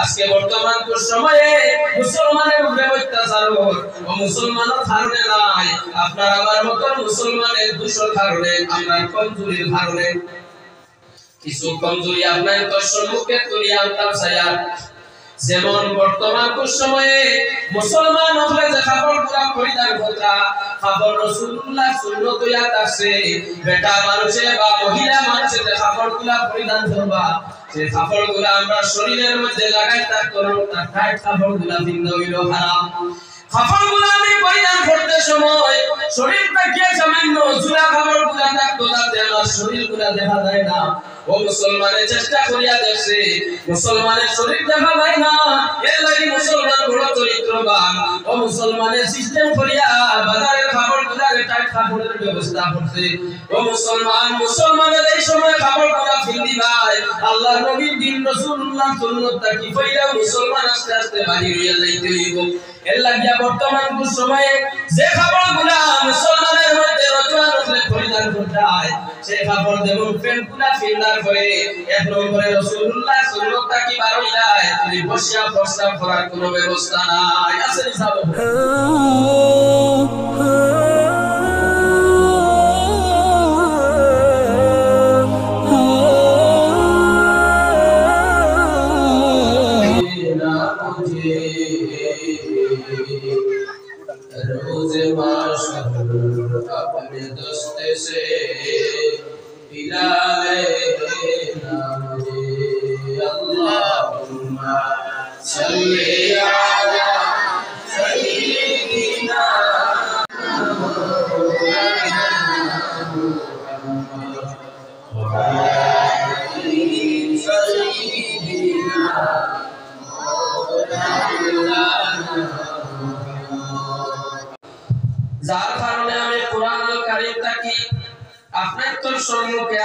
আজকে বর্তমান সময়ে মুসলমানের উপরে অত্যাচার ও মুসলমানের কারণে নাই, আপনার আমার মতো মুসলমানের দোষের কারণে, আমরা কমজোরির কারণে কিছু কমজোরি আপনার সম্মুখে তুলে আনতাম চাইয়া। যেমন বর্তমান সময়ে মুসলমান হলে যে কাপড়গুলা পরিধান করা, কাপড় রাসূলুল্লাহ সুন্নাত ইয়াত আছে, বেটা মানুষে বা মহিলা মানুষে যে কাপড়গুলা পরিধান করবা, সেই কাপড়গুলা আমরা শরীরের মধ্যে লাগাইতা করব, তার টাইট কাপড়গুলা ভিন্ন হইল হারাম। কাপড়গুলা আমি পরিধান করতে সময় শরীরটাকে সামান্য জুলা কাপড়গুলা থাকতো, তাতে আমার শরীরগুলা দেখা যায় না। ও মুসলমানের চেষ্টা করিয়া দেখছে, মুসলমানের শরীর দেখা যায় না, এর লাগি মুসলমান বড় চরিত্রবান। ও মুসলমানের সিস্টেম করিয়া বাজারের কাপড়গুলার টাইট কাপড়ের ব্যবস্থা করছে। ও মুসলমানের এই সময় কাপড়গুলা ফিন্দি ভাই, আল্লাহর নবীর দিন রাসূলুল্লাহ সুন্নাতটা কি কইরা মুসলমান আস্তে আস্তে বাহির হইয়া যাইতে হইব। এর লাগিয়া বর্তমান সময়ে যে কাপড়গুলা মুসলমানের মধ্যে রচনা রচলে পরিধান করতে হয়, সেই কাপড় যেমন প্যান্টগুলা ফিল্ডার করে, এক নম্বরে রাসূলুল্লাহ সুন্নাতটা কি বার হই যায়, তুমি বসিয়া প্রস্তাব করার কোনো ব্যবস্থা নাই, আছে নি সাহেব? रोज़ माशर अपने दोस्ते से पिला लेना मुझे, अल्लाहुम्मा सल्ली अला सय्यिदिना व आलिहि सय्यिदिना যার কারণে আমি কোরআনুল কারীমটা কি আপনার তোর সম্মুখে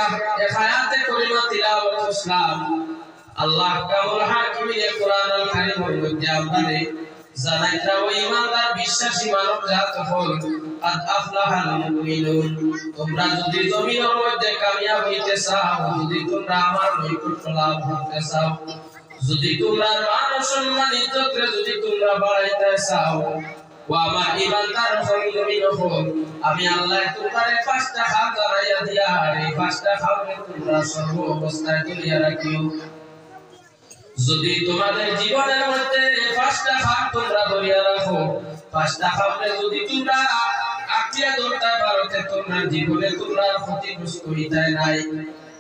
এক আয়াতে কারিমা তিলাওয়াত করলাম। আল্লাহ কামুল হাকিমের কোরআনুল কারীমের মধ্যে আপনারে জানাইতা ও ঈমানদার বিশ্বাসী মানব জাত হল আদ আফলাহাল মুমিনুন, তোমরা যদি জমিনের মধ্যে কামিয়াব হইতে চাও, যদি তোমরা আমার নৈকট্য লাভ করতে চাও, যদি তোমরা মান সম্মান ইজ্জতরে যদি তোমরা বাড়াইতে চাও, ও আমার ঈমানদার মুমিন হল, আমি আল্লাহ তোমারে পাঁচটা হাত ধরাইয়া দিয়া এই পাঁচটা হাতে তোমরা সর্ব অবস্থায় তুলিয়া রাখিও। যদি তোমাদের জীবনের মধ্যে পাঁচটা হাত তোমরা ধরিয়া রাখো, পাঁচটা হাতে যদি তোমরা আঁকড়িয়া ধরতে পারো, তোমার জীবনে তোমরা ক্ষতিগ্রস্ত হইতে নাই।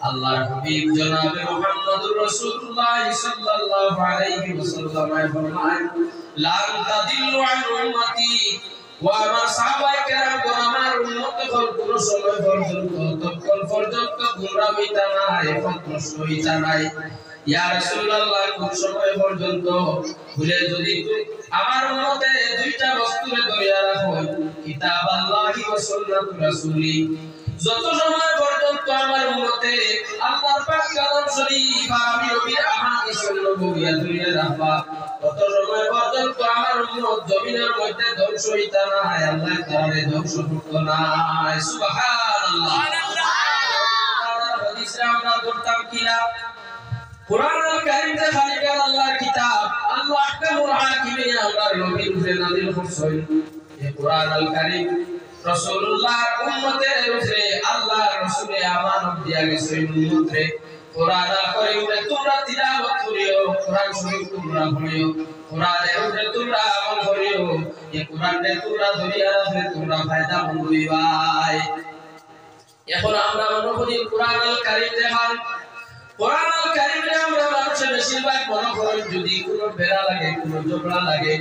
আল্লাহর হাবিব জনাবে মুহাম্মদুর রাসূলুল্লাহ সাল্লাল্লাহু আলাইহি ওয়াসাল্লাম ফরমান, লা তাদিল্লু আন উম্মতি, ওয়া আমার সাহাবায়ে কেরামগণ আমার উম্মত হল কোন সময় পর্যন্ত ততক্ষণ পর্যন্ত গোমরাহ হইতা না, পথভ্রষ্ট হইতা নাই। ইয়া রাসূলুল্লাহ কোন সময় পর্যন্ত ভুলে যদি আমার উম্মতে দুইটা বস্তুরে ধরিয়া রাখো, কিতাব আল্লাহি ওয়া সুন্নাতুর রাসূলি, যত সময় পর্যন্ত আমার উম্মতে আল্লাহর পাক কালাম শরীফ আর আমি নবীর আহাদিস নববিয়া ধরিয়া রাখবা, তত সময় পর্যন্ত আমার উম্মত জমিনের মধ্যে ধ্বংস হইতা না, আল্লাহ তাআলা ধ্বংস করত না। সুবহানাল্লাহ। হাদিসে আমরা ধরতাম কিনা কুরআনুল কারীম যে খালিকার আল্লাহর কিতাব, আল্লাহ আহকামুল হাকিমিন আল্লাহর নবীর উপরে নাযিল করছেন। এই কুরআনুল কারীম রাসূলুল্লাহর উম্মতের উপরে আল্লাহ রাসূলে আমানত দিয়া গেছেন, উম্মতরে কুরআনুল কারীমে তোমরা তিলাওয়াত করিও, কুরআন শরীফ তোমরা পড়িও, কুরআনের উপরে তোমরা আমল করিও, এই কুরআনে তোমরা ধরিয়া রাখলে তোমরা ফায়দামন্দ হইবাই। এখন আমরা মনে করি কুরআনুল কারীম দেখান, কুরআনুল কারীমে আমরা মানুষের বেশিরভাগ মনে করেন যদি কোনো বেড়া লাগে, কোনো ঝগড়া লাগে,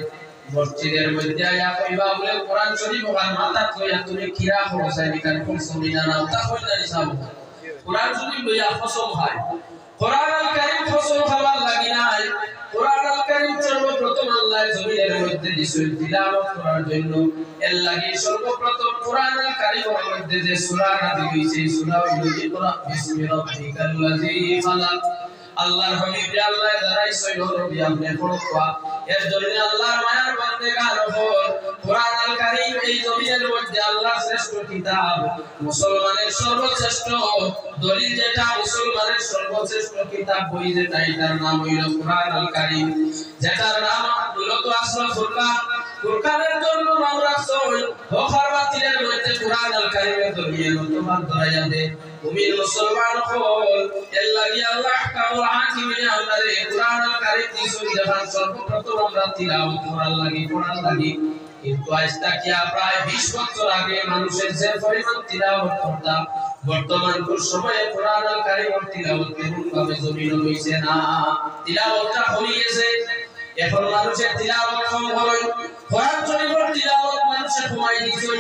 মসজিদের মধ্যে আয়া কইবা বলে কোরআন শরীফ ওখান মাথা কইয়া তুমি কিরা খরচাই বিকার কসমি না নাও, তা কই না হিসাব কোরআন শরীফ লইয়া কসম খায়। কুরআনুল কারীম কসম খাবার লাগি নাই, কুরআনুল কারীম সর্বপ্রথম আল্লাহ জমিনের মধ্যে দিছেন তিলাওয়াত করার জন্য। এর লাগি সর্বপ্রথম কুরআনুল কারীমের মধ্যে যে সূরা নাযিল হইছে, সূরা হইল ইকরা বিসমি রাব্বিকাল্লাযী খালাক, আল্লাহর হাবিব আল্লাহ দাঁড়াইছে নবী আপনি পড়বা এর জন্য আল্লাহর মায়ার বান্দেগার উপর কোরআন আল কারীম এই জমিনের মধ্যে আল্লাহর শ্রেষ্ঠ কিতাব মুসলমানের সর্বশ্রেষ্ঠ দলিল যেটা মুসলমানের সর্বশ্রেষ্ঠ কিতাব বই যেটা এটার নাম হইল কোরআন আল কারীম যেটার নাম মূলত আসল ফুরকানের জন্য নাম রাখছো হক বাতিলের মধ্যে কোরআন আল কারীমের দলিল তোমার ধরাইয়া দে তুমি মুসলমান হল এর লাগি আল্লাহ আহকামুল হাকিমিন আমাদের কোরআন আল কারীম দিছুন যখন সর্বপ্রথম আমরা তিলাওয়াত করার লাগি কিন্তু আজ থেকে প্রায় 20 বছর আগে মানুষের যে পরিমাণ তিলাওয়াত করতাম বর্তমান সময়ে কোরআন আল কারীমের তিলাওয়াত তেমন ভাবে জমিন হইছে না তিলাওয়াতটা হয়ে গেছে এখন মানুষের তিলাওয়াত কম হয় কোরআন শরীফের তিলাওয়াত মানুষের কমাই দিছে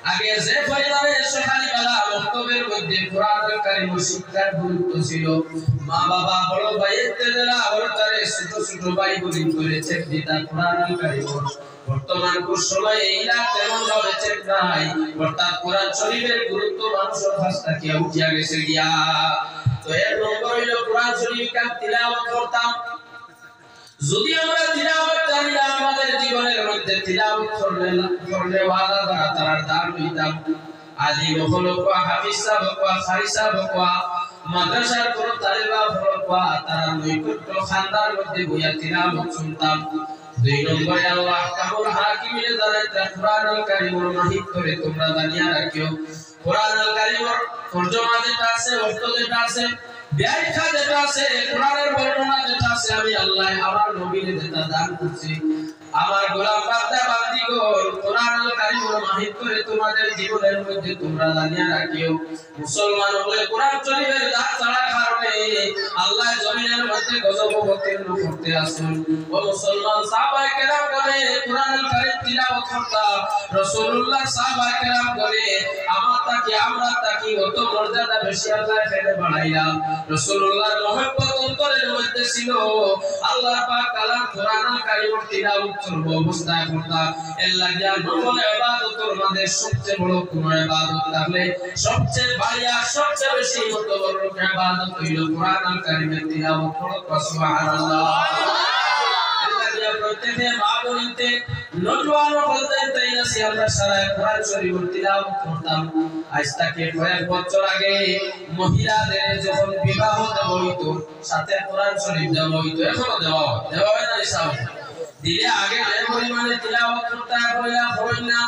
আগে যে পরিমাণে সকালবেলা বক্তব্যের মধ্যে কোরআন আল কারীম শিক্ষার গুরুত্ব ছিল মা বাবা বড় ভাইয়ের তেজলা অবতারে ছোট ভাই বোন করেছে যেটা কোরআন আল কারীম বর্তমান সময়ে এইটা তেমন ভাবে চেক নাই অর্থাৎ কোরআন শরীফের গুরুত্ব মানুষের কাছ থেকে উঠিয়া গেছে গিয়া তো এর নম্বর হইল কোরআন শরীফ কাম তিলাওয়াত করতাম যদি আমরা তিলাওয়াত জানি না আমাদের জীবনের মধ্যে তিলাওয়াত করলে ওয়ালা তারার দান হইতাম আলিম হলো কোয়া হাফিজ সাহেব কোয়া খারি সাহেব কোয়া মাদ্রাসার কোন তালেবা হলো কোয়া তারা নৈকট্য খানদার মধ্যে বইয়া তিলাওয়াত শুনতাম দুই নম্বরে আল্লাহ আহকামুল হাকিমিন জানাতে কোরআন আল কারীমের মাহিত করে তোমরা জানিয়া রাখিও কোরআন আল কারীমের তরজমা যেটা আছে অর্থ যেটা আছে ব্যাখ্যা যেটা আছে কোরআনের বর্ণনা যেটা আছে আমি আল্লাহ আমার নবীর যেটা দান করছি আমার গোলাম বান্দা বান্দিগণ কোরআন আল কারীমের মাহিত করে তোমাদের জীবনের মধ্যে তোমরা জানিয়া রাখিও মুসলমান হলে কোরআন শরীফের দান ছাড়ার কারণে আল্লাহ জমিনের মধ্যে গজব অবতীর্ণ করতে আসেন ও মুসলমান সাহাবায়ে কেরাম করে কোরআন আল কারীম তিলাওয়াত করতাম রাসূলুল্লাহ সাহাবায়ে কেরাম করে আমার তাকি আমরা তাকি অত মর্যাদা বেশি আল্লাহ ফেলে বাড়াইলা রাসূলুল্লাহর মহব্বত অন্তরের মধ্যে ছিল আল্লাহ পাক কালাম কোরআন আল কারীম তিলাওয়াত করব অবস্থায় করতা এর লাগিয়া নফল ইবাদতের মধ্যে সবচেয়ে বড় কোন ইবাদত তাহলে সবচেয়ে বাড়িয়া সবচেয়ে বেশি মতবরক ইবাদত হইল কোরআন আল কারীমের তিলাওয়াত করা সুবহানাল্লাহ এর লাগিয়া প্রত্যেকটা মা বলিতে নজওয়ান বলতে তাই না সে আমরা সারা কোরআন শরীফ তিলাওয়াত করতাম আজ থেকে কয়েক বছর আগে মহিলাদের যখন বিবাহ দেওয়া হইতো সাথে কোরআন শরীফ দেওয়া হইতো এখনো দেওয়া হয় না ইসলাম দিলে আগে যে পরিমাণে তিলাওয়াত করতে হয় না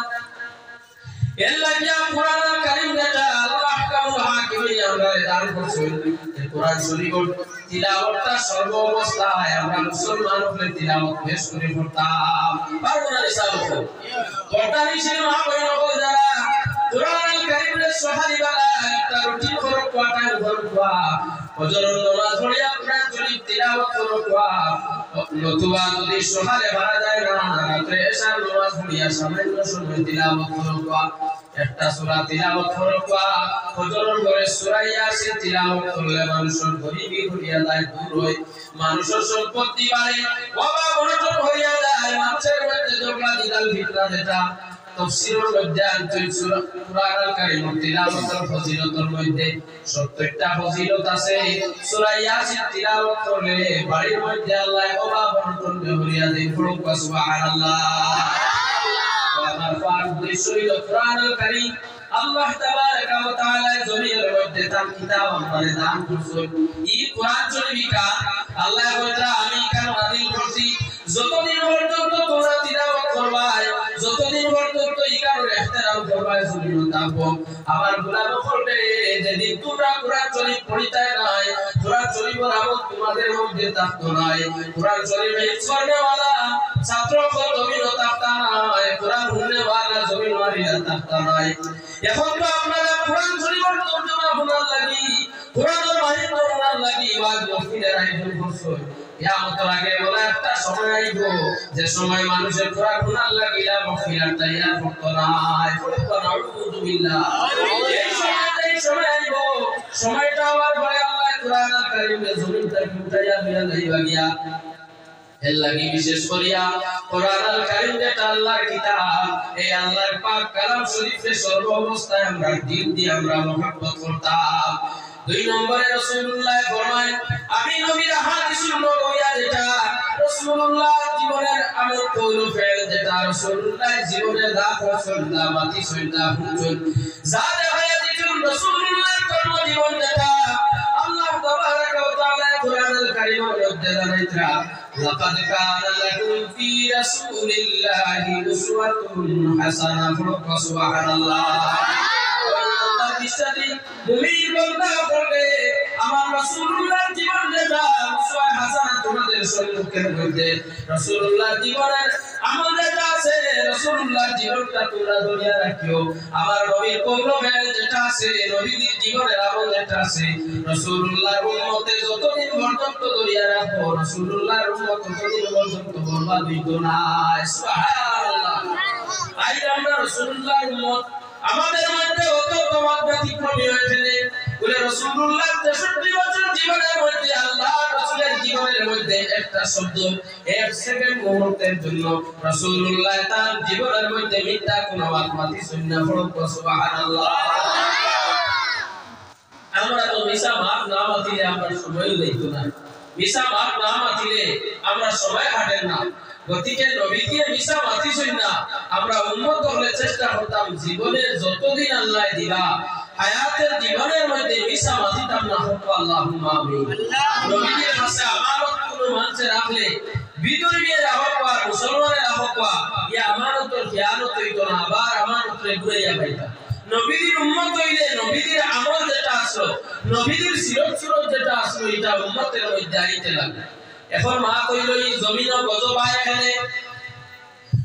এর লাগিয়া কোরআন আল কারীম যেটা আল্লাহ আহকামুল হাকিমিন আমরা দান করছেন এই কোরআন শরীফের তিলাওয়াতটা সর্ব অবস্থায় আমরা মুসলমান হলে তিলাওয়াত বেশ করে করতাম পারবো না ইসলাম বর্তমানে সেই মহাবৈরব যারা কোরআন আল কারীমের সহারিবালা একটা রুটিন করো কোয়াটার করবা ফজরের নামাজ পড়িয়া কোরআন শরীফ তিলাওয়াত করবা নতুবা যদি সকালে ভাড়া যায় না রাতে এশার নামাজ পড়িয়া সামান্য সময় তিলাওয়াত করবা একটা সূরা তিলাওয়াত করবা ফজরের পরে সূরা ইয়াসিন তিলাওয়াত করলে মানুষের গরিবি হইয়া যায় দূর হয় মানুষের সম্পত্তি বাড়ে বাবা অনটন হইয়া যায় মানুষের মধ্যে ঝগড়া দিদাল ফিতনা যেটা তাফসীরের মধ্যে আনছেন সূরা কোরআন আল কারীম তিলাওয়াতের ফজিলতের মধ্যে 70টা ফজিলত আছে সূরা ইয়াসিন তিলাওয়াত করলে বাড়ির মধ্যে আল্লাহ অভাব অনটন ভরিয়া দেন পড়ো সুবহানাল্লাহ আমার ফারুদ্দেশ হইল কোরআন আল কারীম আল্লাহ তাবারাকা ওয়া তাআলা জমিনের মধ্যে তার কিতাব আমাদের দান করছেন এই কোরআন শরীফা আল্লাহ বলেন আমি কেন নাযিল করছি যতদিন পর্যন্ত তোমরা তিলাওয়াত করবা যতদিন পর্যন্ত ইকার ইহতিরাম করবা জমিন থাকবো আমার গোলাম করবে যেদিন তোমরা কোরআন শরীফ পড়িতে নাই কোরআন শরীফের আমল তোমাদের মধ্যে থাকতো নাই কোরআন শরীফে পড়নেওয়ালা ছাত্র জমিন থাকতো নাই কোরআন পড়নেওয়ালা জমিন মারিয়া থাকতো নাই এখন তো আপনারা কোরআন শরীফের তরজমা শোনার লাগি কোরআনের মাহির শোনার লাগি ওয়াজ মফিলের আয়োজন করছো কিয়ামতের আগে বলে একটা সময় আইবো যে সময় মানুষের কোরআন শোনার লাগি না মফিলার তৈয়ার করতে নাই নাউযু বিল্লাহ এই সময় আইবো সময়টা আবার পরে আল্লাহ কোরআন কারীমে জমিন থেকে উঠাইয়া দিয়া লইবা গিয়া এর লাগি বিশেষ করিয়া কোরআন আল কারীম যেটা আল্লাহর কিতাব এই আল্লাহর পাক কালাম শরীফের সর্ব অবস্থায় আমরা দিল দিয়ে আমরা মহব্বত করতাম দুই নম্বরে রাসূলুল্লাহ ফরমায় আমি নবীর হাদিসুল নবওয়িয়া যেটা রাসূলুল্লাহ জীবনের আমল কৌল ফেল যেটা রাসূলুল্লাহ জীবনের দাফ সন্ধ্যা বাতি সন্ধ্যা হুজুর যা দেখায়া দিতেন রাসূলুল্লাহ কর্ম জীবন যেটা আল্লাহ তাবারাক ওয়া তাআলা কুরআনুল কারীমের মধ্যে জানাইতরা লাকাদ কানা লাকুম ফি রাসূলিল্লাহি উসওয়াতুন হাসানাহ সুবহানাল্লাহ মুমিন বান্দা বলে আমার রাসূলুল্লাহর জীবন যেটা উসওয়া হাসানাহ তোমাদের সম্মুখের মধ্যে রাসূলুল্লাহর জীবনের আমল যেটা আছে রাসূলুল্লাহর জীবনটা তোমরা দুনিয়া রাখিও আমার নবীর কওমে যেটা আছে নবীর জীবনের আমল যেটা আছে রাসূলুল্লাহর উম্মতে যতদিন পর্যন্ত দুনিয়া রাখো রাসূলুল্লাহর উম্মত ততদিন পর্যন্ত বরবাদ হইত না সুবহানাল্লাহ আই আমরা রাসূলুল্লাহর উম্মত আমাদের মধ্যে অত তোমার ব্যতিক্রমী হয়েছে বলে রাসূলুল্লাহ 63 বছর জীবনের মধ্যে আল্লাহ রাসূলের জীবনের মধ্যে একটা শব্দ এক সেকেন্ড মুহূর্তের জন্য রাসূলুল্লাহ তার জীবনের মধ্যে মিথ্যা কোনো বাতমাতি শুননা পড়ো সুবহানাল্লাহ আমরা তো মিশা ভাব না মাতিলে আমরা সময় লইতো না মিশা ভাব না মাতিলে আমরা সময় কাটেন না গতিকে নবীকে মিশা মাতি শুননা আমরা উম্মত হলে চেষ্টা করতাম জীবনে যতদিন আল্লাহ দিলা হায়াতের জীবনের মধ্যে মিশা মাতিতাম না হোক আল্লাহুম্মা আমিন নবীর কাছে আমানত কোনো মানুষে রাখলে বিদুরিয়ের আহ্বান মুসলমানের আহ্বান ইয়া আমানতের খিয়ানত হইতো না আবার আমানতের ঘুরাইয়া পাইতা নবীর উম্মত হইলে নবীর আমল যেটা আসলো নবীর সিরত সুরত যেটা আসলো এটা উম্মতের মধ্যে আইতে লাগে এখন মা কইল এই জমিন গজব আয় এখানে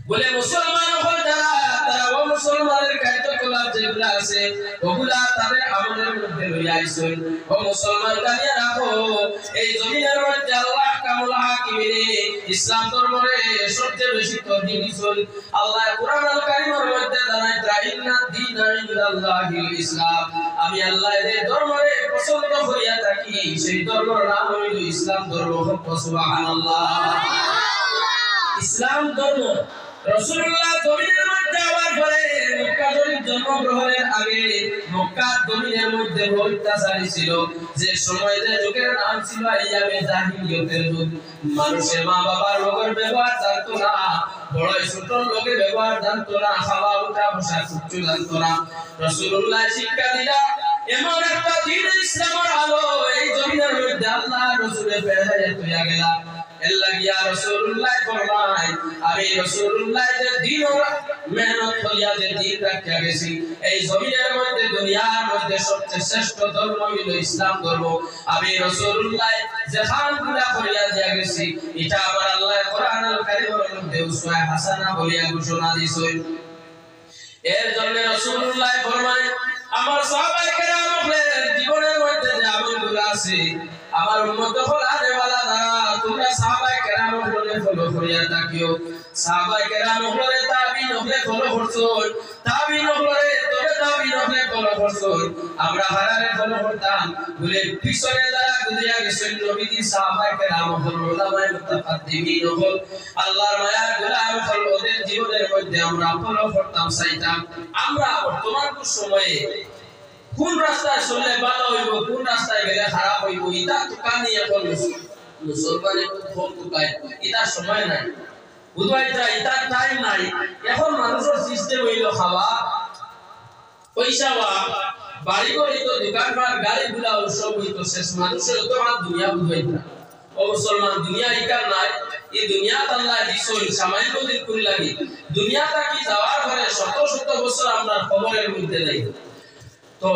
বলে মুসলমান হল তারা ও মুসলমানের কার্যকলাপ যেগুলা আছে ওগুলা তাদের আমলের মধ্যে লইয়া আইছেন ও মুসলমান জানিয়া রাখো এই জমিনের মধ্যে আল্লাহ কামুল হাকিমিনে ইসলাম ধর্মরে সবচেয়ে বেশি তরজিহ দিছেন আল্লাহ কুরআনুল কারীমের মধ্যে জানায় ইন্না দীনা ইনদাল্লাহিল ইসলাম আমি আল্লাহ এই ধর্মরে পছন্দ করিয়া থাকি সেই ধর্মের নাম হইল ইসলাম ধর্ম সুবহানাল্লাহ ইসলাম ধর্ম রাসূলুল্লাহ জমিনের মধ্যে আওয়ার পরে মক্কা শরীফ জন্মগ্রহণের আগে মক্কা জমিনের মধ্যে অত্যাচারী ছিল যে সময় যে যুগের নাম ছিল আইয়ামে জাহিলিয়তের যুগ মানুষের মা বাবার লোকের ব্যবহার জানতো না বড় ছোট লোকের ব্যবহার জানতো না খাওয়া উঠা বসা কিচ্ছু জানতো না রাসূলুল্লাহ শিক্ষা দিলা এমন একটা দিন ইসলামের আলো এই জমিনের মধ্যে আল্লাহ রাসূলের পেড়ায় তুইয়া গেলা এল্লাহিয়া রাসূলুল্লাহ ফরমায় আমি রাসূলুল্লাহ যে দিন ও মেহনত করিয়া যে দিন রাখিয়া গেছি এই জমিনের মধ্যে দুনিয়ার মধ্যে সবচেয়ে শ্রেষ্ঠ ধর্ম হইল ইসলাম ধর্ম আমি রাসূলুল্লাহ যে খানগুলা করিয়া দিয়া গেছি এটা আমার আল্লাহ কোরআনুল কারীমের মধ্যে উসওয়া হাসানাহ বলিয়া ঘোষণা দিয়েছেন এর জন্য রাসূলুল্লাহ ফরমায় আমার সাহাবায়ে কেরামের জীবনের মধ্যে যে আমলগুলো আছে আমার উম্মত হল আরে ওয়ালা তোমরা সাহাবায়ে কেরামের বলে ফলো করিয়া থাকিও সাহাবায়ে কেরামের বলে তাবিঈন বলে ফলো করছো তাবিঈন বলে তবে তাবিঈন বলে ফলো করছো আমরা হারারে ফলো করতাম বলে পিছনে যারা গুজিয়া গেছেন নবীজি সাহাবায়ে কেরামের বলে উলামায়ে মুতাকাদ্দিমিন হল আল্লাহর মায়ার গোলাম হল ওদের জীবনের মধ্যে আমরা ফলো করতাম চাইতাম আমরা বর্তমান সময়ে কোন রাস্তায় চললে ভালো হইব কোন রাস্তায় গেলে খারাপ হইব এটা তো কানি এখন মুসলমানের খুব টুকায় এটা সময় নাই বুঝাইতা এটা টাইম নাই এখন মানুষের সিস্টেম হইল খাওয়া পয়সা বাড়ি করে তো দোকানপাট গাড়িগুলা সব হইতো শেষ মানুষের তো আর দুনিয়া বুঝাইতা ও মুসলমান দুনিয়া ইকার নাই এই দুনিয়াত আল্লাহ দিছল সামান্য দিন করি লাগি দুনিয়াটা কি যাওয়ার পরে শত শত বছর আমরা খবরের মধ্যে নাই তো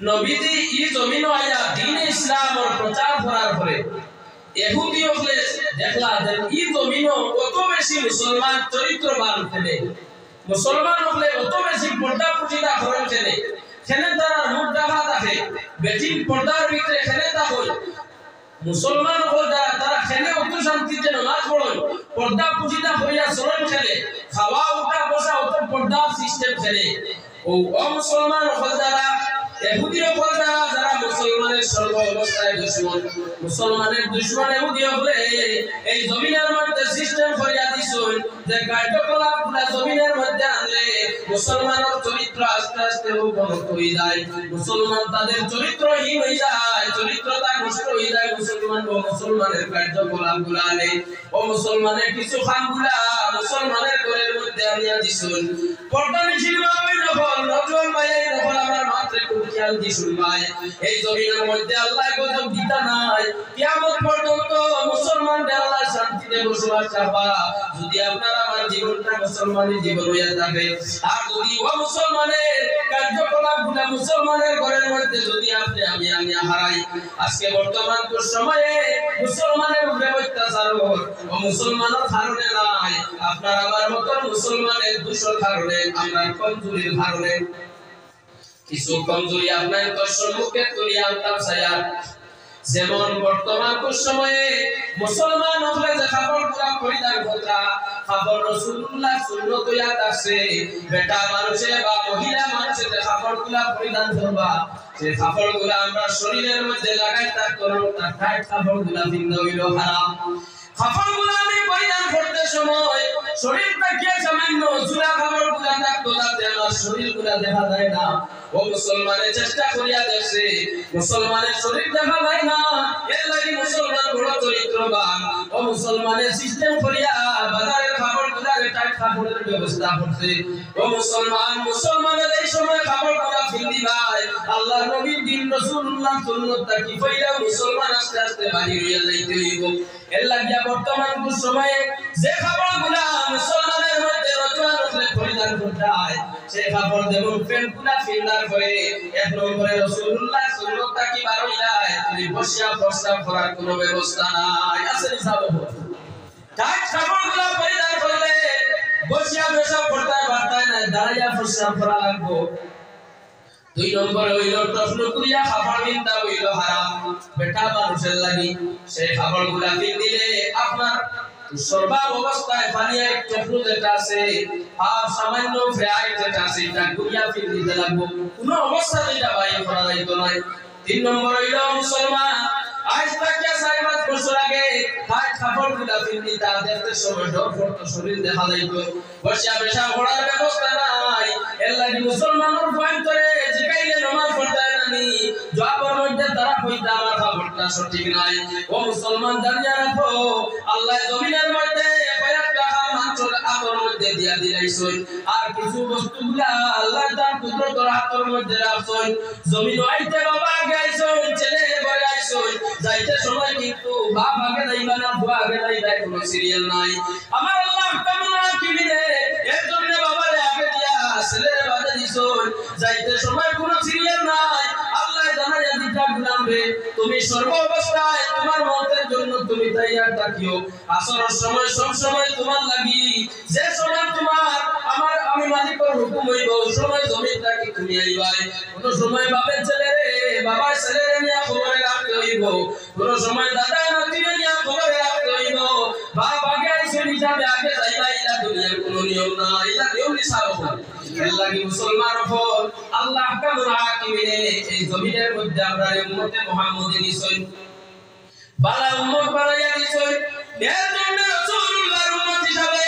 নবীজি এই জমিন আয়া দ্বীন ইসলামের প্রচার করার পরে ইহুদি হলে দেখলা যে এই জমিন কত বেশি মুসলমান চরিত্রবান ছেলে মুসলমান হলে কত বেশি পর্দা পুজিদা করেন ছেলে সেনে তারা মুখ দেখা থাকে বেটি পর্দার ভিতরে সেনে তা হই মুসলমান হল যারা তারা সেনে অত শান্তিতে নামাজ পড়েন পর্দা পুজিদা হইয়া চলেন ছেলে খাওয়া উঠা বসা অত পর্দার সিস্টেম ছেলে ও অমুসলমান হল যারা ইহুদি হল যারা মুসলমানের সর্ব অবস্থায় দুশমন মুসলমানের দুশমন ইহুদি হলে এই জমিনের মধ্যে সিস্টেম করিয়া দিছেন যে কার্যকলাপগুলো জমিনের মধ্যে আনলে আস্তে মুসলমানের চরিত্র আস্তে আস্তে অবনত হয়ে যায় মুসলমান তাদের চরিত্রহীন হয়ে যায় চরিত্রটা নষ্ট হয়ে যায় মুসলমান ও মুসলমানের কার্যকলাপগুলো আনে ও মুসলমানের কিছু খামগুলা মুসলমানের ঘরের মধ্যে আনিয়া দিছুন পর্দা নিশিল ভাবে যখন নজর ভাইয়ে যখন আমার মাত্রে খুব খেয়াল দিছুন ভাই এই জমিনের মধ্যে আল্লাহ গজব দিতা নাই কিয়ামত পর্যন্ত মুসলমান আল্লাহ শান্তিতে বসবাস চাবা যদি আপনারা আমার জীবনটা মুসলমানের জীবন হইয়া থাকে আর যদি ও মুসলমানের কার্যকলাপগুলো মুসলমানের ঘরের মধ্যে যদি আমি হারাই আজকে বর্তমান সময়ে মুসলমানের উপরে অত্যাচার ও মুসলমানের কারণে নাই আপনার আমার মত মুসলমানের দোষের কারণে আমরা কমজোরির কারণে কিছু কমজোরি আপনার সম্মুখে তুলে আনতাম সায়ার যেমন বর্তমান সময়ে মুসলমান হলে যে কাপড়গুলা পরিধান করা কাপড় রাসূলুল্লাহ সুন্নাত ইয়াত আছে বেটা মানুষে বা মহিলা মানুষে যে কাপড়গুলা পরিধান করবা সেই কাপড়গুলা আমরা শরীরের মধ্যে লাগাই তার করব তার টাইট কাপড়গুলা ভিন্ন হইল হারাম কাপড়গুলা আমি পরিধান করতে সময় শরীরটাকে সামান্য জুলা কাপড়গুলা থাকতো যাতে আমার শরীরগুলা দেখা যায় না ও মুসলমানের চেষ্টা করিয়া দেখছে মুসলমানের শরীর দেখা যায় না এর লাগি মুসলমান বড় চরিত্রবান ও মুসলমানের সিস্টেম করিয়া বাজারের কাপড়গুলাকে টাইট কাপড়ের ব্যবস্থা করছে ও মুসলমানের এই সময় কাপড়গুলা ফিন্দি ভাই আল্লাহ নবীর দিন রাসূলুল্লাহ সুন্নাত কি কইরা মুসলমান আস্তে আস্তে বাহির হইয়া যাইতে হইব এর লাগিয়া বর্তমান সময়ে যে কাপড়গুলা মুসলমানের মধ্যে রচনা রচলে পরিধান করতে হয় সেই কাপড় যেমন প্যান্টগুলা ফিল্ডার করে এক নম্বরে রাসূলুল্লাহ সুন্নাত কি বার হইলা তুমি বসিয়া প্রস্তাব করার কোনো ব্যবস্থা নাই আছে হিসাবে টাইট কাপড়গুলা পরিধান করলে বসিয়া প্রস্তাব করতে পারতাই না দাঁড়াইয়া প্রস্তাব করা লাগবে দুই নম্বরে হইল প্রশ্ন করিয়া খাবার নিন্দা হইল হারাম বেটা মানুষের লাগি সেই খাবারগুলা দিলে আপনার সর্বাব অবস্থায় পানিয়া এক টপলু যেটা আছে আর সামান্য ফ্রাই যেটা আছে এটা গুড়িয়া ফিল দিতে লাগবো কোনো অবস্থা যেটা বাইরে করা যাইতো নয় তিন নম্বর হইল মুসলমান আজ থেকে 4-5 বছর আগে হাত কাপড়গুলা ফিল দিতে দেখতে সময় ডর করতো শরীর দেখা যাইতো বসিয়া বেশা পড়ার ব্যবস্থা নাই এর লাগি মুসলমানের পয়েন্ট করে জিকাইলে নামাজ পড়তে নানি জবাবের মধ্যে তারা কইতা আমার কাপড়টা সঠিক নাই ও মুসলমান জানিয়া রাখো আল্লাহ জমিনের মধ্যে কয়েকটা মাত্র আতর মধ্যে দিয়া দিলাইছই আর কিছু বস্তুগুলা আল্লাহ তার কুদরতের হাতের মধ্যে রাখছই জমিন হইতে বাবা গাইছই ছেলে বড় আইছই যাইতে সময় কিন্তু বাপ আগে যাইবা না বুয়া আগে যাইবা কোনো সিরিয়াল নাই আমার আল্লাহ তাআলা কি দিলে এর জন্য বাবারে আগে দিয়া ছেলের বাদে দিছই যাইতে সময় কোনো সিরিয়াল নাই আল্লাহ জানাইয়া দিতা গুনামে তুমি সর্ব অবস্থায় তোমার মতের জন্য তুমি তৈয়ার থাকিও আসরের সময় সব সময় তোমার লাগি যে সময় তোমার আমি মালিকের হুকুম হইব ওই সময় জমিনটাকে তুমি আইবাই কোন সময় বাপের ছেলে রে বাবা ছেলের নিয়া খবরে রাখতে হইব কোন সময় দাদা নাতিরে নিয়া খবরে রাখতে হইব বাপ আগে আইছে নিজাবে আগে যাইবা এটা দুনিয়ার কোনো নিয়ম না এটা নিয়ম নিসাব এর লাগি মুসলমান হল আল্লাহ আহকামুল হাকিমিনে এই জমিনের মধ্যে আমরা উম্মতে মুহাম্মদী নিছই বালা উম্মত বানাইয়া দিছই এর জন্য রাসূলুল্লাহর উম্মত হিসাবে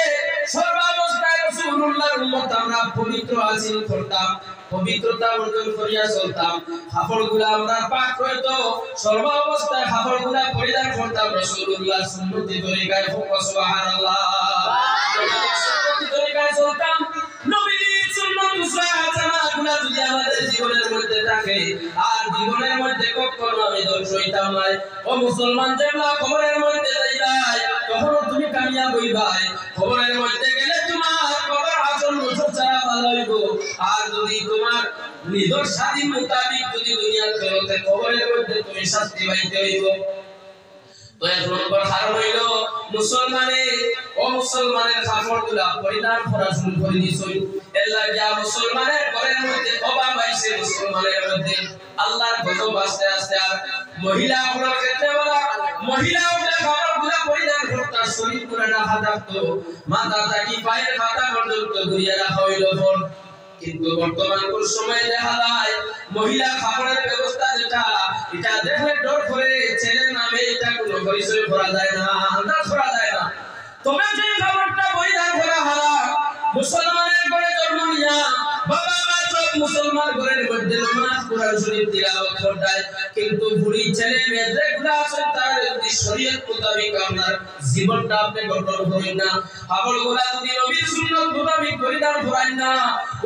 সর্বাবস্থায় রাসূলুল্লাহর উম্মত আমরা পবিত্র হাসিল করতাম পবিত্রতা অর্জন করিয়া চলতাম কাপড়গুলা আমরা পাক হইতো সর্বাবস্থায় কাপড়গুলা পরিধান করতাম রাসূলুল্লাহ সুন্নতি তরিকায় সুবহানাল্লাহ সুন্নতি তরিকায় চলতাম নবীর সুন্নাত জামাগুলা যদি আমাদের জীবনের মধ্যে থাকে আর জীবনের মধ্যে কখনো আমি ধ্বংস হইতাম না ও মুসলমান যেগুলা খবরের মধ্যে যাইবাই তখন তুমি কামিয়াব হইবাই খবরের মধ্যে গেলে তোমার খবর আচরণ নজর ছাড়া ভালো হইব আর যদি তোমার নিজের স্বাধীন মোতাবিক যদি দুনিয়ার জগতে খবরের মধ্যে তুমি শাস্তি পাইতে হইব তো এক নম্বর কারণ হইল মুসলমানের কাপড়গুলা পরিধান করা শুরু করে দিছই এর লাগি মুসলমানের ঘরের মধ্যে অভাব আইছে মুসলমানের মধ্যে আল্লাহর গজব আস্তে আস্তে আর মহিলাগুলোর ক্ষেত্রে বলা মহিলাগুলো কাপড়গুলা পরিধান করতা শরীর পুরো ঢাকা থাকতো মাথা থেকে পায়ের পাতা পর্যন্ত ঘুরিয়ে রাখা হইল কিন্তু বর্তমান সময়ে দেখা যায় মহিলা কাপড়ের ব্যবস্থা যেটা এটা দেখলে ডর করে ছেলের নামে এটা কোনো পরিচয় করা যায় না আন্দাজ করা যায় না তবে যে কাপড়টা পরিধান করা হারাম মুসলমানের ঘরে জন্ম নিয়া বাবা মা সব মুসলমান ঘরের মধ্যে নামাজ কোরআন শরীফ তিলাওয়াত করতায়, কিন্তু বুড়ি ছেলে মেয়েদের গুলা আছে তার শরীয়ত মোতাবেক আপনার জীবনটা আপনি গঠন করেন না, আমলগুলা যদি নবীর সুন্নাত মোতাবেক পরিধান করেন না,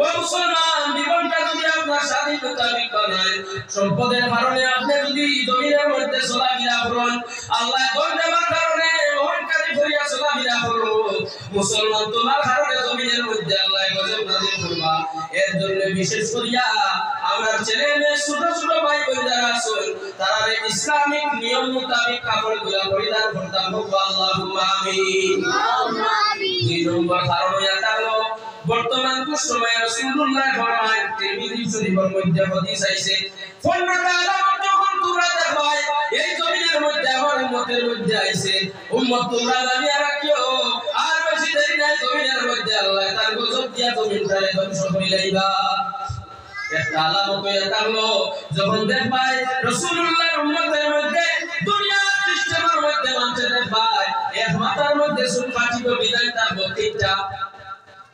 ও মুসলমান জীবনটা যদি আপনার স্বাধীন মোতাবেক বানায়, সম্পদের কারণে আপনি যদি জমিনের মধ্যে চলাফেরা করেন, আল্লাহ গণ দেওয়ার কারণে অহংকারী করিয়া চলাফেরা করুন, মুসলমান তোমার কারণে জমিনের মধ্যে আল্লাহ গজব নাযিল করবা। এর জন্য বিশেষ করিয়া আমরা ছেলে মেয়ে ছোট ছোট ভাই বোন যারা আছেন তারা ইসলামিক নিয়ম মোতাবেক কাপড়গুলো পরিধান করতে হবে। আল্লাহুম্মা আমিন। দুই নম্বর কারণ এটা হলো বর্তমান সময়ে রাসূলুল্লাহ ফরমায় তিরমিজি শরীফের মধ্যে হাদিস আইছে, ফন্নাটা আলামত যখন তোমরা দেখবাই এই জমিনের মধ্যে আমার উম্মতের মধ্যে আইছে, উম্মত তোমরা জানিয়া রাখিও আর বেশি দেরি নাই জমিনের মধ্যে আল্লাহ তার গজব দিয়া জমিনটারে ধ্বংস করে লাইবা। একটা আলামত এটা হলো যখন দেখবাই রাসূলুল্লাহর উম্মতের মধ্যে দুনিয়ার সিস্টেমের মধ্যে মানুষ দেখবাই এক মাথার মধ্যে চুল কাটিব বিধানটা বত্রিশটা।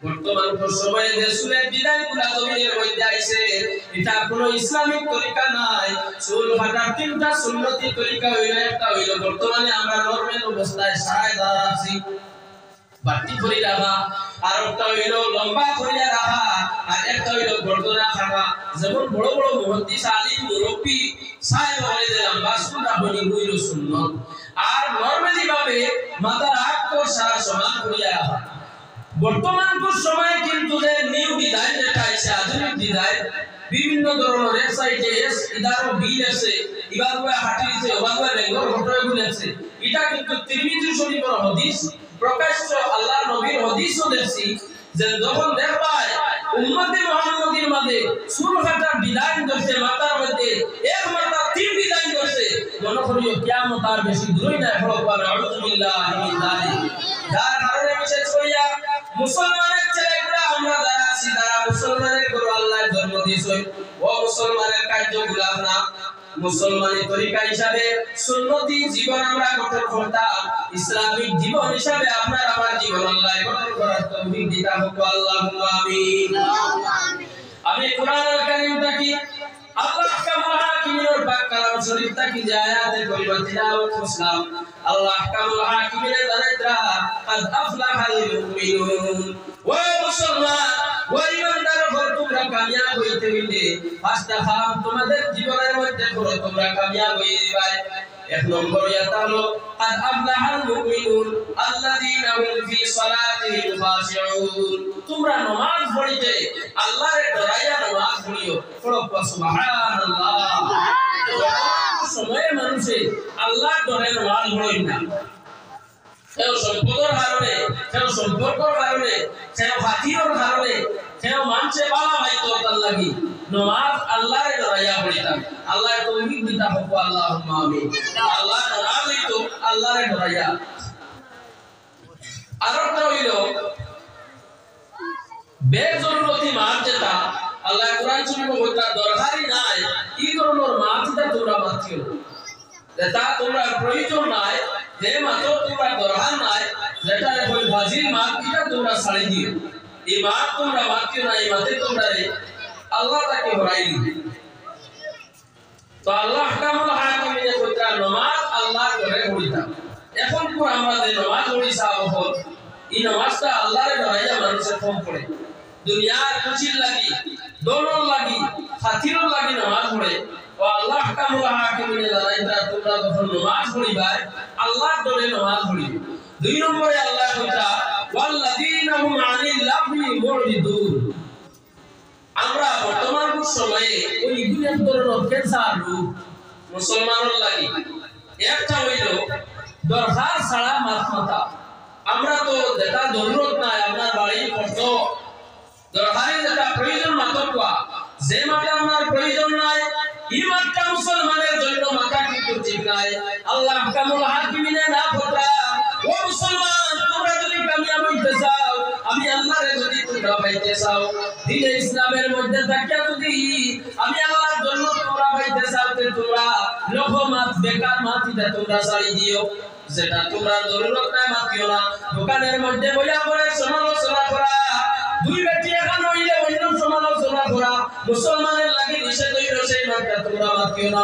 বর্তমান সময়ে যে চুলের বিধানগুলো জমিনের মধ্যে আইছে এটা কোনো ইসলামিক তরিকা নাই। চুল কাটার তিনটা সুন্নতি তরিকা হইল, একটা হইল বর্তমানে আমরা নরমাল অবস্থায় সারায় দাঁড়া আছি বাটি করে রাখা, আর একটা হইল লম্বা করে রাখা, আর একটা হইল গর্দনা কাটা। যেমন বড় বড় মুহাদ্দিস আলিম মুরব্বি সাহেব বলে যে লম্বা চুল রাখনি হইল সুন্নত, আর নরমালি ভাবে মাথার আগ কো সারা সমান করিয়া রাখা। বর্তমান সময়ে কিন্তু যে নিউ ডিজাইন যেটা আছে আধুনিক ডিজাইন বিভিন্ন ধরনের ওয়েবসাইটে ইদারো বিল আছে, ইবাদুয়া হাটিছে, ওবাদুয়া বেঙ্গল ঘটনাগুলো আছে, এটা কিন্তু তিরমিজি শরীফের হাদিস প্রকাশ্য আল্লাহর নবীর হাদিসও দেখছি যে যখন দেখবায় উম্মতে মুহাম্মদীর মধ্যে চুল কাটার ডিজাইন করছে মাথার মধ্যে এক মাথা তিন ডিজাইন করছে, মনে করিও কিয়ামত আর বেশি দূরই না। হলো আউযুবিল্লাহি মিন যালিক। যার কারণে বিশেষ করিয়া মুসলমানের ছেলেগুলা আমরা যারা আছি তারা মুসলমানের গরু আল্লাহ জন্ম দিয়েছে, ও মুসলমানের কার্যগুলো না মুসলমানের তরিকা হিসাবে সুন্নতি জীবন আমরা গঠন করতাম, ইসলামিক জীবন হিসাবে আপনার আমার জীবন আল্লাহ গঠন করার তৌফিক দিতা হোক। আল্লাহুম্মা আমিন। আমি কোরআনুল কারীমটা কি আল্লাহ কামুল হাকিমের পাক কালাম শরীফটা কি যে আয়াতে করিমা তিলাওয়াত করলাম, আল্লাহ কামুল হাকিমের জানাইতরা কাদ আফলাহাল মুমিনুন। ওয়া মুসলমান ওয়া ইমানদার হল তোমরা কামিয়াব হইতে হইলে পাঁচটা কাম তোমাদের জীবনের মধ্যে করে তোমরা কামিয়াব হইবা। এক নম্বর এটা হলো কাদ আফলাহাল মুমিনুন আল্লাযীনা হুম ফি সালাতিহিম খাশিউন। তোমরা নামাজ পড়িতে আল্লাহর ডরাইয়া নামাজ পড়িও, পড়ো সুবহানাল্লাহ। সময়ে মানুষে আল্লাহর ডরে নামাজ পড়েন না, কেউ সম্পদের কারণে, কেউ সম্পর্কের কারণে, কেউ হাতির কারণে, কেউ মানুষে বালা হয়তো তার লাগি নামাজ আল্লাহর ডরাইয়া পড়িতাম। আল্লাহ তৌফিক দিতা হোক। আল্লাহুম্মা আমিন। আল্লাহ নামাজ হইতো আল্লাহর ডরাইয়া। আরেকটা হইল বেজরুরতি মার যেটা আল্লাহ কোরআন শরীফে বলতা দরকারই নাই এই ধরনের মাছটা তোমরা মাছিও, যেটা তোমরা প্রয়োজন নাই, যে মাছ তোমরা দরকার নাই, যেটা এখন ফাজিল মাছ এটা তোমরা ছাড়ি দিও। এই মাছ তোমরা মাছিও না, এই মাছে তোমরা আল্লাহ তাকে হরাই দিবে। তো আল্লাহ কামুল হাকিমের কইতা নামাজ আল্লাহর ঘরে পড়িতাম। এখন পুরো আমরা যে নামাজ পড়িছা এখন এই নামাজটা আল্লাহর ডরাইয়া মানুষের কম পড়ে, দুনিয়ার খুশির লাগি, দৌলর লাগি, খাতিরর লাগি নামাজ পড়ে। ও আল্লাহ কামুল হাকিমের জানাইতা তোমরা যখন নামাজ পড়িবা আল্লাহর ডরে নামাজ পড়িবে। দুই নম্বরে আল্লাহ কইতা ওয়াল্লাযীনা হুম আনিল লাগবি মুরিদুন। আমরা বর্তমান সময়ে ওই দুই ধরনের ক্যান্সার রোগ মুসলমানের লাগি। একটা হইল দরকার ছাড়া মাথা। আমরা তো যেটা জরুরত নাই আপনার বাড়ি কষ্ট দরকারি যেটা প্রয়োজন মাত্রা, যে মাথা আমার প্রয়োজন নাই এই মাথা মুসলমানের জন্য মাথা কিন্তু ঠিক নাই। আল্লাহ কামুল হাকিমিনে না কথা ও মুসলমান তোমরা যদি কামিয়াব হইতে চাও, আমি আল্লাহরে যদি তোমরা পাইতে চাও, দ্বীনে ইসলামের মধ্যে থাকিয়া যদি আমি আল্লাহর জন্য তোমরা পাইতে চাও, তোমরা লোভ মাত বেকার মাত এটা তোমরা ছাড়ি দিও, যেটা তোমরা জরুরত নাই মাতিও না। দোকানের মধ্যে বইয়া পড়ে সমালোচনা করা, দুই ব্যক্তি এখন হইলে অন্য সমালোচনা করা মুসলমানের লাগি নিষেধ হইল সেই মাত্রা তোমরা মাতিও না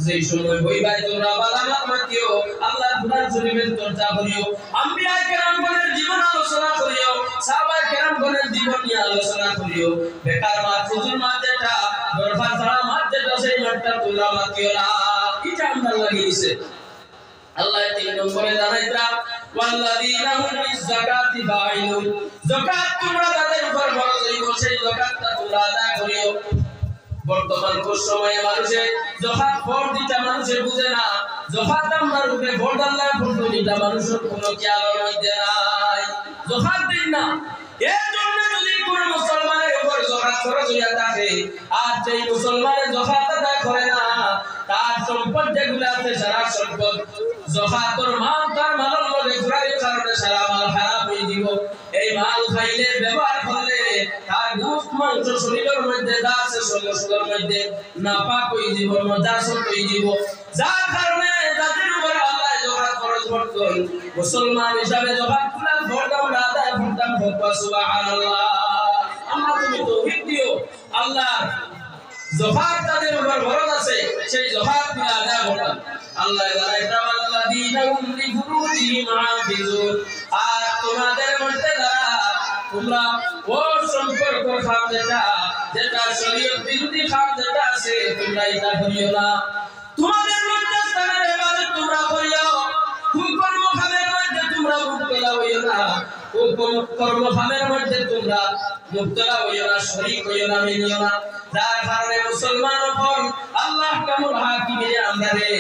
যেই সময় হইবাই তোমরা বালামাত মাতিও আল্লাহর কুরআন শরীফের চর্চা করিও আম্বিয়া কেরামগণের জীবন আলোচনা করিও সাহাবা কেরামগণের জীবন নিয়ে আলোচনা করিও বেকার মাত ফুজুল মাত যেটা দরবার ছাড়া মাত যেটা সেই মাত্রা তোমরা মাতিও না এটা আমরা লাগি নিষেধ আল্লাহ 3 নম্বরে জানাইতা ওয়াল্লাযীনা হুম লিয-যাকাতি ফাঈলুন যাকাত তোমরা তাদের উপর ফরজ হইব সেই যাকাতটা তোমরা আদায় করিও বর্তমান সময়ে মানুষে যাকাত ফরজ দিতে মানুষে বুঝে না যাকাত আমার উপরে ফরজ আল্লাহ ফরজ দিতে মানুষের কোনো খেয়াল মধ্যে নাই যাকাত দিন না এর জন্য যদি কোন মুসলমানের উপর যাকাত ফরজ হইয়া থাকে আর যেই মুসলমানের যাকাত আদায় করে না তার সম্পদ যেগুলো আছে সারা সম্পদ যাকাতের মাল তার মালের মধ্যে ঘুরাইর কারণে সারা মাল খারাপ হয়ে দিব এই মাল খাইলে ব্যবহার করলে তার গোশত মাংস শরীরের মধ্যে দাস শরীরের মধ্যে নাপাক হয়ে দিব নজাসত হয়ে দিব যার কারণে তাদের উপর আল্লাহ যাকাত ফরজ করতেন মুসলমান হিসাবে যাকাত পুরা ফরজ আদায় করতাম সুবহানাল্লাহ আমরা তুমি তৌহিদ দিও আল্লাহ যাকাত তাদের উপর ফরজ আছে সেই যাকাত পুরা আদায় করতাম আল্লাহ জানাইতা ওয়াল্লাযীনা হুম লিফুরুজিহিম হাফিজুন আর তোমাদের মধ্যে যারা তোমরা ও সম্পর্ক খাম যেটা শরীয়ত বিরোধী খাম যেটা আছে তোমরা এটা করিও না তোমাদের মধ্যে স্থানের ইবাদত তোমরা করিও কর্ম খামের মধ্যে তোমরা মুক্তলা হইও না কর্ম খামের মধ্যে তোমরা মুক্তলা হইও না শরীক হইও না মিলিও না যার কারণে মুসলমান হন আল্লাহ কামুল হাকিমের আমদারে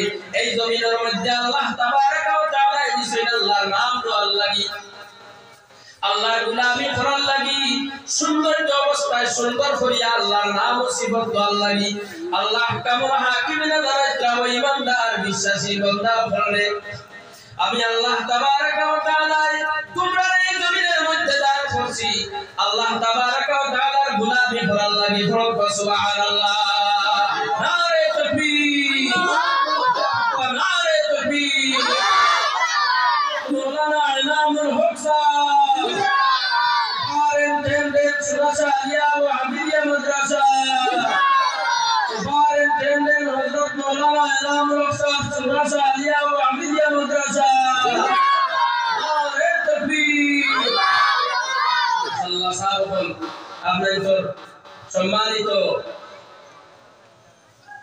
এই জমিনের মধ্যে আল্লাহ তাবারক ওয়া তাআলা দিছেন আল্লাহর নাম দেওয়ার লাগি আল্লাহর গোলামি করার লাগি সুন্দর অবস্থায় সুন্দর করিয়া আল্লাহর নাম ও সিফত দেওয়ার লাগি আল্লাহ কামুল হাকিমের দ্বারা ত্রাও ইমানদার বিশ্বাসী বান্দা বলে আমি আল্লাহ তাবারক ওয়া তাআলা তোমরা এই জমিনের মধ্যে দান করছি আল্লাহ তাবারক ওয়া তাআলার গোলামি করার লাগি সুবহানাল্লাহ নারে তাকবীর ওয়া নারে তাকবীর মাওলানা ইমামুল হক সাহেব সুপারিনটেন্ডেন্ট সুরাসা আলিয়া ওয়া হাবিবিয়া মাদ্রাসা সুপারিনটেন্ডেন্ট হযরত মাওলানা ইমামুল হক সাহেব সুরাসা আলিয়া ওয়া হাবিবিয়া মাদ্রাসা নারে তাকবীর আল্লাহ সাহেব আপনাদের সম্মানিত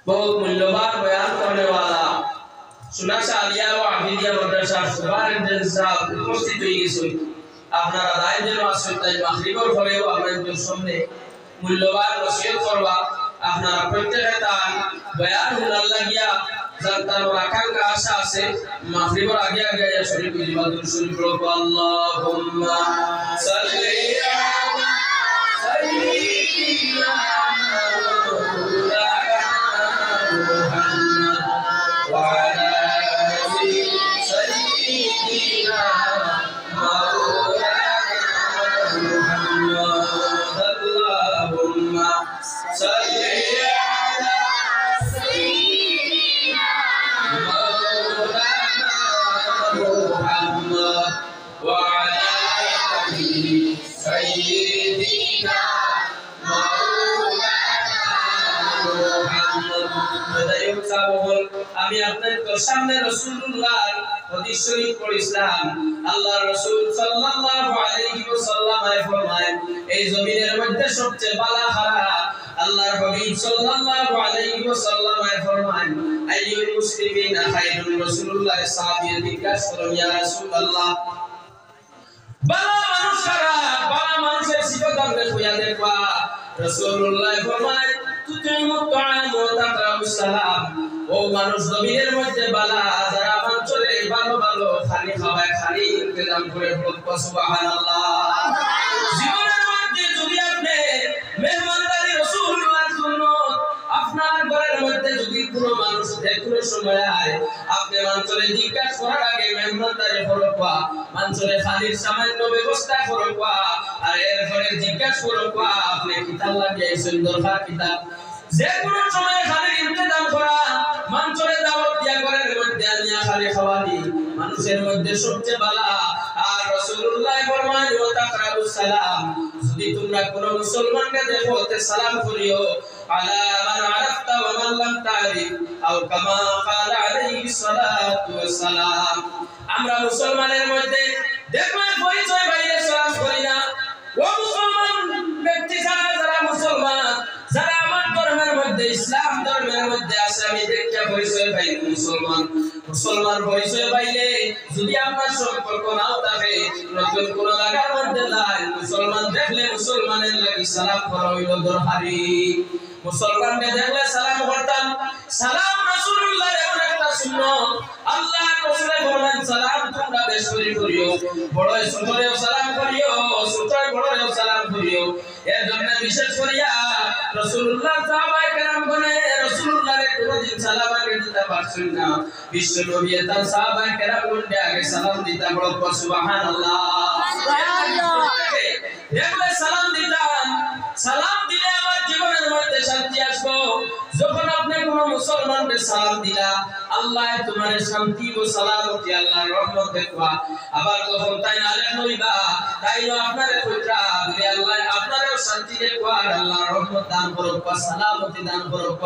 बहुत मूल्यवान बयान करने वाला सुनाशा आलिया व हाफिजिया মাদ্রাসা সুপারিনটেন্ডেন্ট সাহেব উপস্থিত হয়ে গেছেন আপনারা দায়িত্বের আসলে তাই মাগরিবের পরেও আপনাদের সামনে মূল্যবান নসিহত করবা আপনারা প্রত্যেকে তার বয়ান শুনার লাগিয়া জানতার আকাঙ্ক্ষা আশা আছে মাগরিবের আগে আগে শরীফ ইবাদত শরীফ পড়ব আল্লাহুম্মা সাল্লি আলা সাইয়্যিদিনা আমি আপনাদের সামনে রাসূলুল্লাহর হাদিস শরীফ পড়িছিলাম আল্লাহ রাসূল সাল্লাল্লাহু আলাইহি ওয়াসাল্লাম ফরমায় এই জমিনের মধ্যে সবচেয়ে ভালো খারাপ আল্লাহর হাবিব সাল্লাল্লাহু আলাইহি ওয়াসাল্লাম ফরমায় আইয়ুল মুসলিমিনা খায়রুল রাসূলুল্লাহ সাহাবীরা জিজ্ঞাসা করলেন ইয়া রাসূলুল্লাহ ভালো মানুষ খারাপ ভালো মানুষের সিফাত আপনি কইয়া দেখবা রাসূলুল্লাহ ফরমায় তুতিমু তাআম ওয়া তাকরাউস সালাম ও মানুষ জমিনের মধ্যে বালা যারা অঞ্চলে ভালো ভালো খালি খাওয়ায় খালি ইন্তজাম করে বলবো সুবহানাল্লাহ জীবনের মধ্যে যদি আপনি মেহমানদারি রাসূলুল্লাহর সুন্নাত আপনার ঘরের মধ্যে যদি কোনো মানুষ কোনো সময় আয় আপনি অঞ্চলে জিজ্ঞাসা করার আগে মেহমানদারি করবা অঞ্চলে খালির সামান্য ব্যবস্থা করবা আর এরপরে জিজ্ঞাসা করবা আপনি কিতাব লাগিয়েছেন দরকার কিতাব যে কোনো সময় খালি ইন্তজাম করা মানুষের দাওয়াত দিয়া ঘরের মধ্যে আনিয়া খালি খাওয়ানি মানুষের মধ্যে সবচেয়ে ভালো আর রাসূলুল্লাহ ফরমান ওয়া তাকরাবুস সালাম যদি তোমরা কোন মুসলমানকে দেখো তে সালাম করিও আলা মান আরাফতা ওয়া মান লাম তারিফ আও কামা ক্বালা আলাইহিস সালাতু ওয়াস সালাম আমরা মুসলমানের মধ্যে দেখবেন পরিচয় বাইরে সালাম করি না ও মুসলমান ব্যক্তি যারা মুসলমান যারা আমার ধর্মের মধ্যে ইসলাম ধর্মের মধ্যে আছে আমি দেখতে পরিচয় পাই মুসলমান পরিচয় পাইলে যদি আপনার সম্পর্ক নাও থাকে নতুন কোন লাগার মধ্যে নাই মুসলমান দেখলে মুসলমানের লাগি সালাম করা হইল দরকারি মুসলমানকে দেখলে সালাম করতাম সালাম রাসূলুল্লাহর এমন একটা সুন্নাত আল্লাহর রাসূল ফরমান সালাম তোমরা বেশি করে করিও বড় ছোটরেও সালাম করিও ছোট বড়রেও সালাম করিও এর জন্য বিশেষ করিয়া রাসূলুল্লাহ সাহাবায়ে কেরাম বলে রাসূলুল্লাহর কোনদিন সালাম আগে দিতে পারছেন না বিশ্ব নবী তার সাহাবায়ে কেরাম বলে আগে সালাম দিতে বড় সুবহানাল্লাহ দেখলে সালাম দিতাম সালাম দিলে আমার জীবনের মধ্যে শান্তি আসবে যখন আপনি কোন মুসলমানকে সালাম দিলা আল্লাহ তোমার শান্তি ও সালামতি আল্লাহর রহমত দেখবা আবার যখন তাই আলেম হইবা তাইলো আপনারে কইরা বলে আল্লাহ আপনারও শান্তি দেখবা আল্লাহর রহমত দান করুক সালামতি দান করুক।